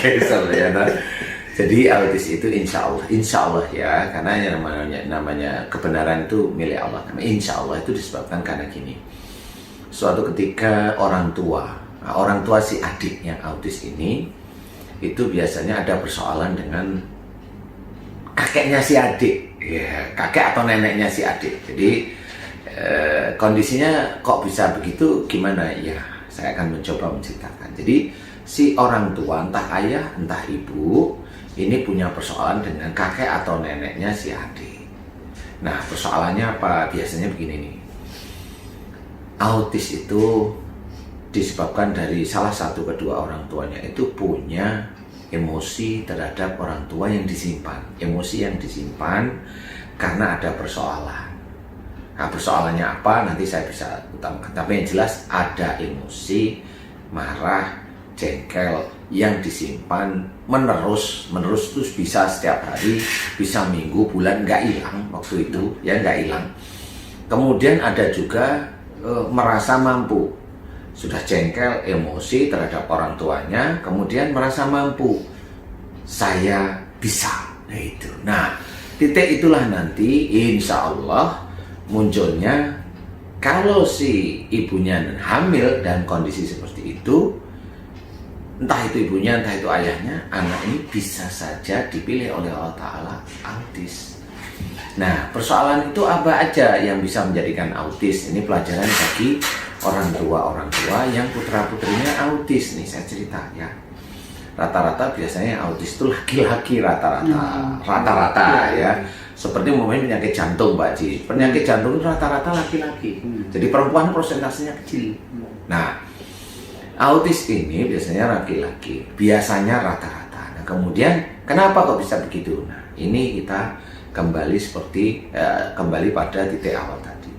Kaisar ya. Nah. Jadi autis itu insya Allah ya, karena yang namanya kebenaran itu milik Allah. Karena insya Allah itu disebabkan karena gini. Suatu ketika orang tua si adik yang autis ini itu biasanya ada persoalan dengan kakeknya si adik, ya, kakek atau neneknya si adik. Jadi kondisinya kok bisa begitu, gimana ya? Saya akan mencoba menceritakan. Jadi si orang tua, entah ayah entah ibu, ini punya persoalan dengan kakek atau neneknya si adik. Nah, persoalannya apa? Biasanya begini nih. Autis itu disebabkan dari salah satu kedua orang tuanya itu punya emosi terhadap orang tua yang disimpan. Emosi yang disimpan karena ada persoalan. Nah, persoalannya apa? Nanti saya bisa utamakan. Tapi yang jelas ada emosi, marah, jengkel yang disimpan menerus itu bisa setiap hari, bisa minggu, bulan, nggak hilang waktu itu ya, nggak hilang. Kemudian ada juga merasa mampu, sudah jengkel, emosi terhadap orang tuanya, kemudian merasa mampu, saya bisa. Nah itu, nah titik itulah nanti insya Allah munculnya kalau si ibunya hamil dan kondisi seperti itu. Entah itu ibunya, entah itu ayahnya, anak ini bisa saja dipilih oleh Allah Ta'ala autis. Nah, persoalan itu apa aja yang bisa menjadikan autis? Ini pelajaran bagi orang tua yang putra-putrinya autis. Nih, saya cerita ya. Rata-rata biasanya autis itu laki-laki rata-rata ya. Seperti umumnya penyakit jantung, Mbak Ji. Penyakit jantung itu rata-rata laki-laki. Jadi perempuan persentasenya kecil. Nah, autis ini biasanya laki-laki, biasanya rata-rata. Nah, kemudian kenapa kok bisa begitu? Nah, ini kita kembali pada titik awal tadi.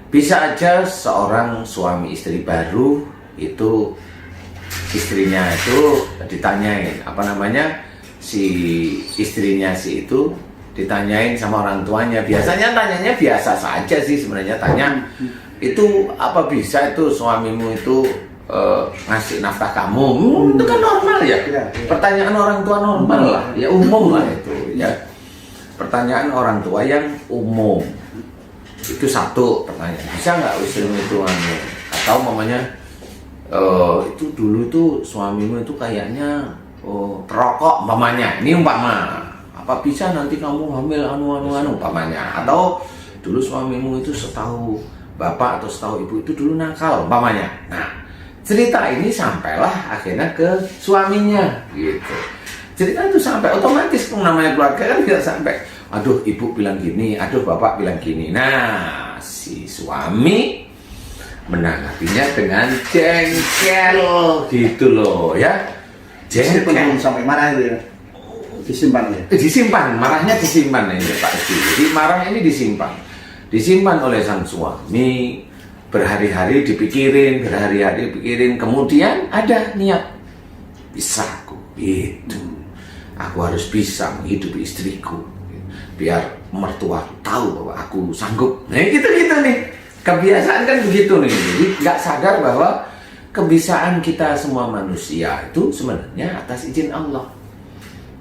Bisa aja seorang suami istri baru itu istrinya itu ditanyain si istrinya itu ditanyain sama orang tuanya. Biasanya tanyanya biasa saja sih sebenarnya, tanya itu apa bisa itu suamimu itu ngasih nafkah kamu, itu kan normal ya. Pertanyaan orang tua normal lah, ya umum lah itu ya. Pertanyaan orang tua yang umum itu satu pertanyaan. Bisa nggak istrimu itu atau mamanya itu dulu tuh suamimu itu kayaknya perokok mamanya. Ini umpama apa bisa nanti kamu hamil umpamanya. Atau dulu suamimu itu setahu bapak atau setahu ibu itu dulu nakal umpamanya. Nah, cerita ini sampailah akhirnya ke suaminya gitu. Cerita itu sampai otomatis namanya keluarga kan tidak sampai aduh ibu bilang gini, aduh bapak bilang gini. Nah, si suami menanggapinya dengan jengkel gitu loh ya. Jengkel sampai marah itu ya. Disimpan ya. Disimpan, marahnya disimpan ini Pak. Jadi marah ini disimpan oleh sang suami. Berhari-hari dipikirin, kemudian ada niat bisa aku itu, aku harus bisa menghidupi istriku, biar mertua tahu bahwa aku sanggup. Nah gitu nih, kebiasaan kan begitu nih. Jadi nggak sadar bahwa kebiasaan kita semua manusia itu sebenarnya atas izin Allah.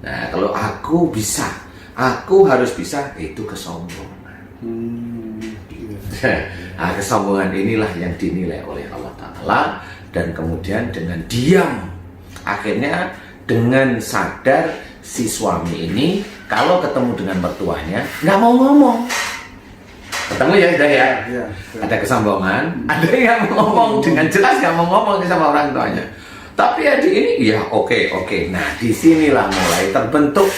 Nah kalau aku bisa, aku harus bisa, itu kesombongan. Nah, kesombongan inilah yang dinilai oleh Allah Ta'ala. Dan kemudian dengan diam, akhirnya dengan sadar si suami ini kalau ketemu dengan mertuanya nggak mau ngomong. Ketemu ya sudah ya, ada kesombongan, ada yang ngomong dengan jelas nggak mau ngomong sama orang tuanya. Tapi adik ini ya oke. Nah disinilah mulai terbentuk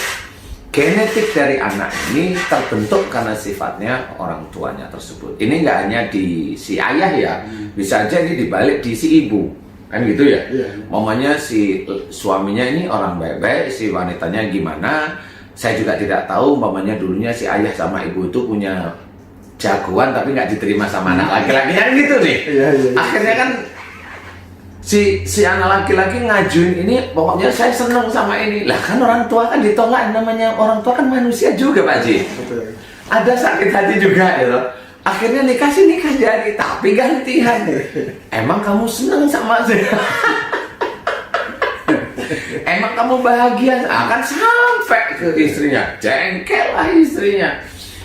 genetik dari anak ini, terbentuk karena sifatnya orang tuanya tersebut. Ini nggak hanya di si ayah ya, bisa aja ini dibalik di si ibu, kan gitu ya. Mamanya si suaminya ini orang baik-baik, si wanitanya gimana, saya juga tidak tahu. Mamanya dulunya si ayah sama ibu itu punya jagoan tapi nggak diterima sama anak laki-lakinya gitu nih. Akhirnya kan si anak laki-laki ngajuin ini, pokoknya saya seneng sama ini. Lah kan orang tua kan ditolak, namanya orang tua kan manusia juga Pak Ji. Ada sakit hati juga ya. Akhirnya nikah jadi, tapi gantian. Emang kamu seneng sama saya? Emang kamu bahagia? Akan sampai ke istrinya, jengkel lah istrinya.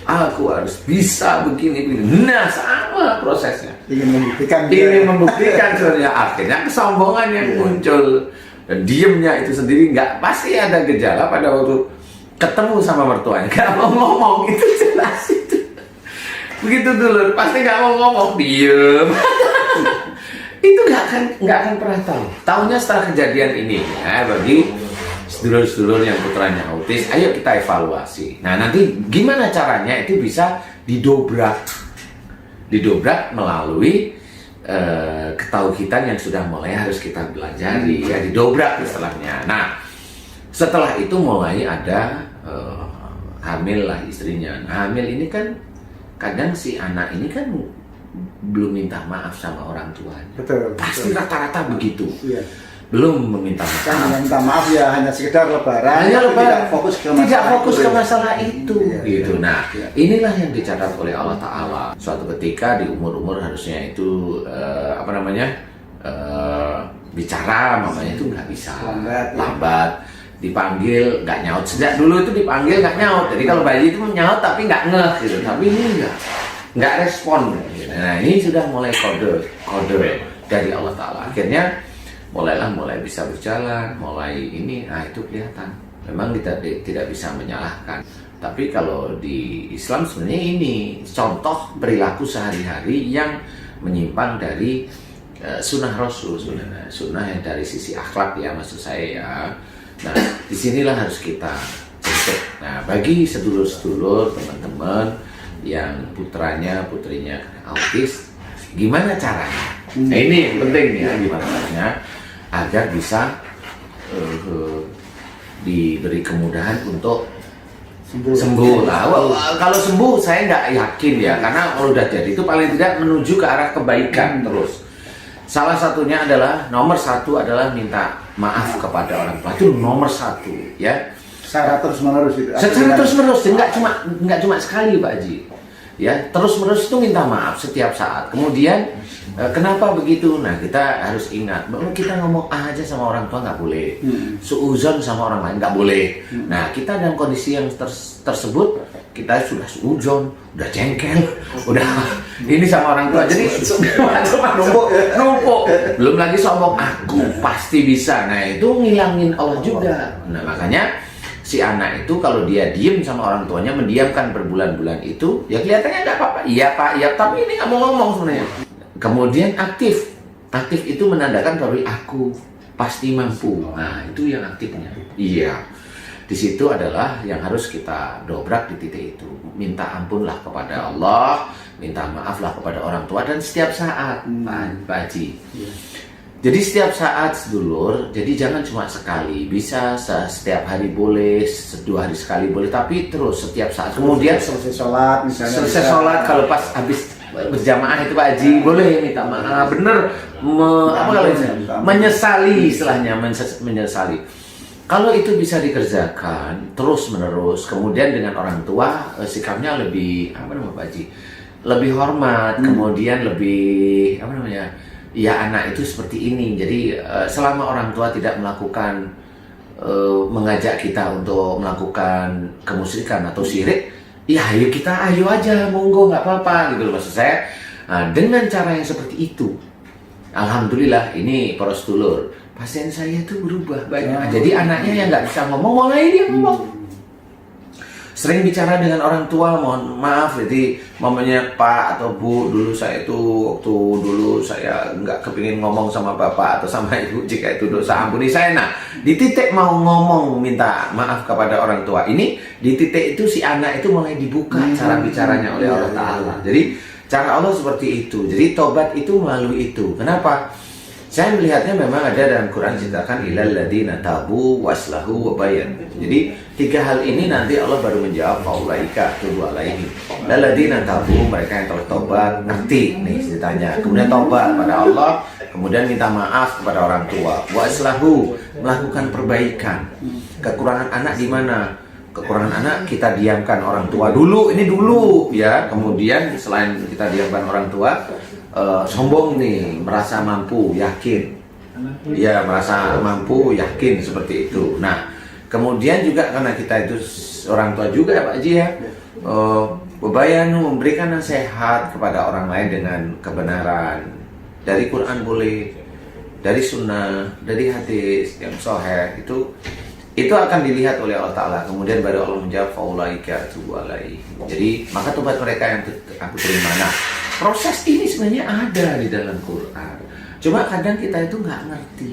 Aku harus bisa begini. Nah, sama prosesnya. Ingin membuktikan sebenarnya. Akhirnya kesombongan yang muncul. Dan diemnya itu sendiri nggak, pasti ada gejala pada waktu ketemu sama mertuanya. Nggak mau ngomong, itu jelas itu. Begitu dulu, pasti nggak mau ngomong, diem. Itu nggak akan pernah tahu. Tahunya setelah kejadian ini, ya, bagi sedulur-sedulur yang putranya autis, ayo kita evaluasi. Nah, nanti gimana caranya itu bisa didobrak melalui ketauhidan yang sudah mulai harus kita pelajari, ya, didobrak istilahnya. Nah, setelah itu mulai ada hamil lah istrinya. Nah, hamil ini kan kadang si anak ini kan belum minta maaf sama orang tuanya. Betul. Pasti rata-rata begitu. Iya. Belum meminta maaf. Kan minta maaf ya hanya sekedar lebaran. Tidak fokus ke masalah itu. itu. Gitu. Nah, inilah yang dicatat oleh Allah Ta'ala. Suatu ketika di umur-umur harusnya itu bicara, mamanya itu nggak bisa. Lambat. Dipanggil nggak nyaut. Sejak dulu itu dipanggil nggak nyaut. Jadi kalau bayi itu nyaut tapi nggak ngeh gitu. Tapi ini nggak respon. Nah, ini sudah mulai kode dari Allah Ta'ala. Akhirnya mulai bisa berjalan, mulai ini, nah itu kelihatan. Memang kita tidak bisa menyalahkan. Tapi kalau di Islam sebenarnya ini contoh perilaku sehari-hari yang menyimpang dari sunnah Rasul sebenarnya. Sunnah yang dari sisi akhlak ya, maksud saya ya. Nah, disinilah harus kita cek. Nah, bagi sedulur-sedulur, teman-teman yang putrinya autis, gimana caranya? Nah, ini penting ya, gimana caranya agar bisa diberi kemudahan untuk sembuh lah. Kalau sembuh saya nggak yakin ya, karena kalau udah jadi itu paling tidak menuju ke arah kebaikan terus. Salah satunya adalah nomor satu adalah minta maaf kepada orang tua, itu nomor satu ya. Secara terus menerus itu. Secara terus menerus, nggak cuma sekali Pak Haji. Ya, terus menerus itu minta maaf setiap saat. Kemudian kenapa begitu? Nah, kita harus ingat bahwa kita ngomong aja sama orang tua nggak boleh, suuzon sama orang lain nggak boleh. Nah, kita dalam kondisi yang tersebut kita sudah suuzon, udah jengkel, udah ini sama orang tua. Jadi cuma numpuk. Belum lagi sombong, aku pasti bisa. Nah, itu ngilangin Allah juga. Nah, makanya si anak itu kalau dia diem sama orang tuanya, mendiamkan berbulan-bulan itu, ya kelihatannya nggak apa-apa. Iya Pak, iya, tapi ini nggak mau ngomong sebenarnya. Kemudian aktif itu menandakan bahwa aku pasti mampu. Nah, itu yang aktifnya. Iya, di situ adalah yang harus kita dobrak di titik itu. Minta ampunlah kepada Allah, minta maaflah kepada orang tua, dan setiap saat, Pak Haji. Jadi setiap saat sedulur, jadi jangan cuma sekali, bisa setiap hari boleh, 2 hari sekali boleh, tapi terus setiap saat. Kemudian selesai sholat misalnya. Selesai sholat kalau pas habis berjamaah itu Pak Haji, boleh minta maaf, bener, menyesali istilahnya, menyesali. Kalau itu bisa dikerjakan terus menerus, kemudian dengan orang tua sikapnya lebih Pak Haji, lebih hormat, kemudian lebih ya anak itu seperti ini. Jadi selama orang tua tidak melakukan mengajak kita untuk melakukan kemusyrikan atau syirik, ya ayo aja, monggo, nggak apa-apa gitu loh maksud saya. Nah, dengan cara yang seperti itu, alhamdulillah ini para sedulur, pasien saya itu berubah banyak. Jadi anaknya yang nggak bisa ngomong, mulai dia ngomong. Sering bicara dengan orang tua, mohon maaf, jadi mamanya Pak atau Bu, dulu saya itu waktu dulu saya nggak kepingin ngomong sama Bapak atau sama Ibu, jika itu dosa ampuni saya. Nah, di titik mau ngomong minta maaf kepada orang tua ini, di titik itu si anak itu mulai dibuka cara bicaranya oleh Allah Ta'ala. Jadi cara Allah seperti itu. Jadi tobat itu melalui itu. Kenapa? Saya melihatnya memang ada dalam Quran ceritakan ilal ladina tabu waslahu wa bayan. Jadi 3 hal ini nanti Allah baru menjawab faulaika tubu alaihi. Ladina tabu, mereka yang telah tobat, ngerti nih ceritanya. Kemudian tobat pada Allah, kemudian minta maaf kepada orang tua. Waslahu, melakukan perbaikan. Kekurangan anak di mana? Kekurangan anak kita diamkan orang tua dulu, ini dulu ya. Kemudian selain kita diamkan orang tua, sombong nih, merasa mampu, yakin. ya merasa mampu, yakin seperti itu. Nah, kemudian juga karena kita itu orang tua juga ya Pak Haji ya, bebayanu memberikan nasihat kepada orang lain dengan kebenaran dari Quran boleh, dari sunnah, dari hadis yang sahih, itu akan dilihat oleh Allah Ta'ala. Kemudian baru Allah menjawab faulaika atubu alaihim. Jadi maka tobat mereka yang aku terima. Nah, proses ini sebenarnya ada di dalam Quran, cuma kadang kita itu nggak ngerti.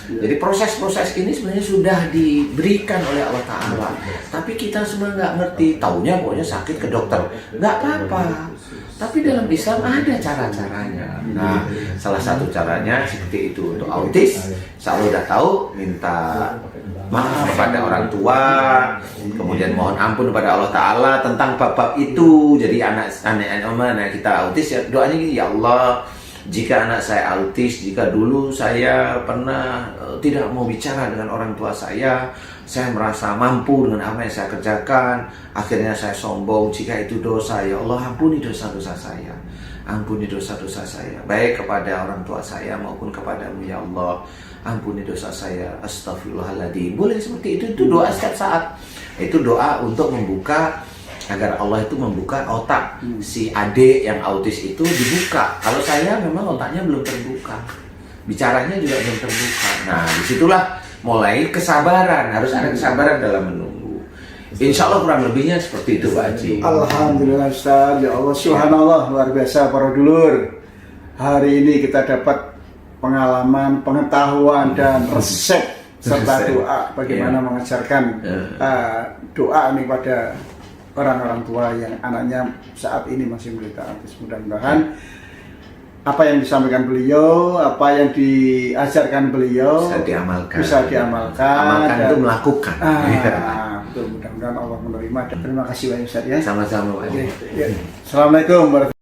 Jadi proses-proses ini sebenarnya sudah diberikan oleh Allah Ta'ala, tapi kita semua nggak ngerti. Taunya pokoknya sakit ke dokter, nggak apa-apa. Tapi dalam Islam ada cara-caranya. Nah, salah satu caranya seperti itu. Untuk autis, saya udah tahu, minta maaf kepada orang tua, kemudian mohon ampun kepada Allah Ta'ala tentang bab-bab itu. Jadi anak kita autis ya doanya gini, ya Allah, jika anak saya autis, jika dulu saya pernah tidak mau bicara dengan orang tua saya merasa mampu dengan apa yang saya kerjakan, akhirnya saya sombong. Jika itu dosa, ya Allah ampuni dosa-dosa saya, ampuni dosa-dosa saya, baik kepada orang tua saya maupun kepadamu ya Allah, ampuni dosa saya, astagfirullahaladzim. Boleh seperti itu doa setiap saat. Itu doa untuk membuka, agar Allah itu membuka otak si adik yang autis itu dibuka. Kalau saya memang otaknya belum terbuka, bicaranya juga belum terbuka. Nah, disitulah mulai kesabaran, harus ada kesabaran dalam menunggu. Insya Allah kurang lebihnya seperti itu Pak Haji. Alhamdulillah Ustaz, ya Allah, subhanallah, luar biasa para dulur. Hari ini kita dapat pengalaman, pengetahuan dan resep serta doa bagaimana mengajarkan doa ini pada orang-orang tua yang anaknya saat ini masih menderita autis. Mudah-mudahan apa yang disampaikan beliau, apa yang diajarkan beliau bisa diamalkan. Amalkan itu melakukan. Betul, mudah-mudahan Allah menerima. Terima kasih banyak Ustaz ya. Sama-sama Pak Haji. Assalamualaikum warahmatullahi wabarakatuh.